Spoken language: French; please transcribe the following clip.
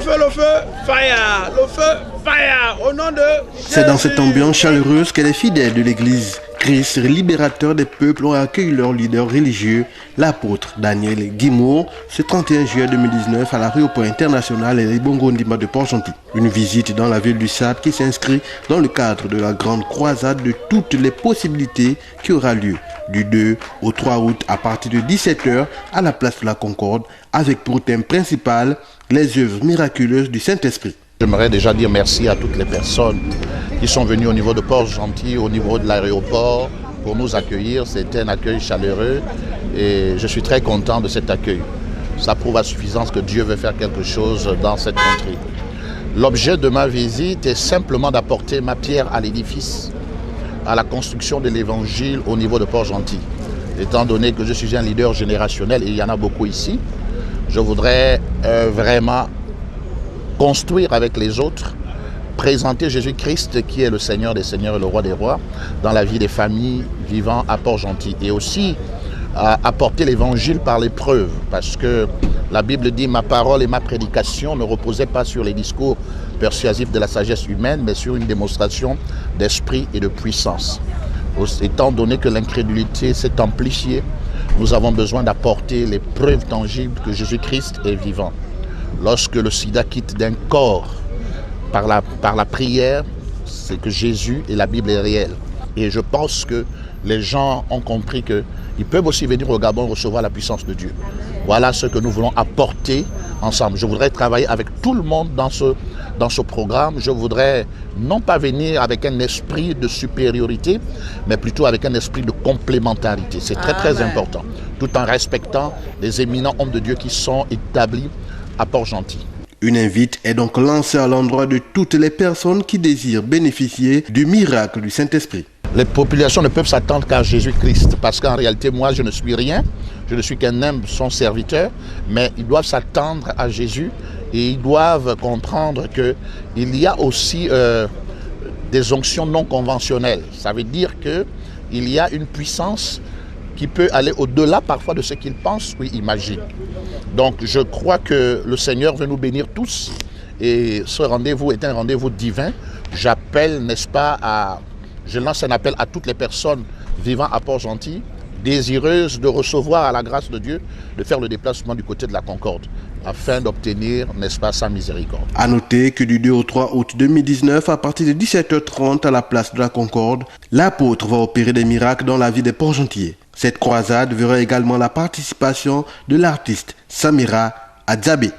fire, le feu, fire, au nom de Jésus. C'est dans cette ambiance chaleureuse que les fidèles de l'église Christ, libérateur des peuples, ont accueilli leur leader religieux, l'apôtre Daniel Guimour, ce 31 juillet 2019 à l'aéroport international et Bongo Ndimba de Port-Gentil. Une visite dans la ville du Sable qui s'inscrit dans le cadre de la grande croisade de toutes les possibilités qui aura lieu du 2 au 3 août à partir de 17h à la place de la Concorde, avec pour thème principal les œuvres miraculeuses du Saint-Esprit. J'aimerais déjà dire merci à toutes les personnes qui sont venues au niveau de Port-Gentil, au niveau de l'aéroport, pour nous accueillir. C'était un accueil chaleureux et je suis très content de cet accueil. Ça prouve à suffisance que Dieu veut faire quelque chose dans cette contrée. L'objet de ma visite est simplement d'apporter ma pierre à l'édifice, à la construction de l'évangile au niveau de Port-Gentil. Étant donné que je suis un leader générationnel et il y en a beaucoup ici, je voudrais vraiment construire avec les autres, présenter Jésus-Christ qui est le Seigneur des Seigneurs et le Roi des Rois dans la vie des familles vivant à Port-Gentil. Et aussi apporter l'évangile par l'épreuve, parce que la Bible dit « Ma parole et ma prédication ne reposaient pas sur les discours persuasifs de la sagesse humaine, mais sur une démonstration d'esprit et de puissance. » Étant donné que l'incrédulité s'est amplifiée, nous avons besoin d'apporter les preuves tangibles que Jésus-Christ est vivant. Lorsque le sida quitte d'un corps par la prière, c'est que Jésus et la Bible est réelle. Et je pense que les gens ont compris qu'ils peuvent aussi venir au Gabon recevoir la puissance de Dieu. Voilà ce que nous voulons apporter ensemble. Je voudrais travailler avec tout le monde dans ce programme. Je voudrais non pas venir avec un esprit de supériorité, mais plutôt avec un esprit de complémentarité. C'est très très important, tout en respectant les éminents hommes de Dieu qui sont établis à Port-Gentil. Une invite est donc lancée à l'endroit de toutes les personnes qui désirent bénéficier du miracle du Saint-Esprit. Les populations ne peuvent s'attendre qu'à Jésus-Christ, parce qu'en réalité, moi, je ne suis rien, je ne suis qu'un humble, son serviteur, mais ils doivent s'attendre à Jésus et ils doivent comprendre qu'il y a aussi des onctions non conventionnelles. Ça veut dire qu'il y a une puissance qui peut aller au-delà parfois de ce qu'ils pensent ou imaginent. Donc je crois que le Seigneur veut nous bénir tous et ce rendez-vous est un rendez-vous divin. J'appelle, n'est-ce pas, je lance un appel à toutes les personnes vivant à Port-Gentil, désireuses de recevoir à la grâce de Dieu, de faire le déplacement du côté de la Concorde, afin d'obtenir, n'est-ce pas, sa miséricorde. À noter que du 2 au 3 août 2019, à partir de 17h30 à la place de la Concorde, l'apôtre va opérer des miracles dans la vie des Port-Gentillais. Cette croisade verra également la participation de l'artiste Samira Adjabé.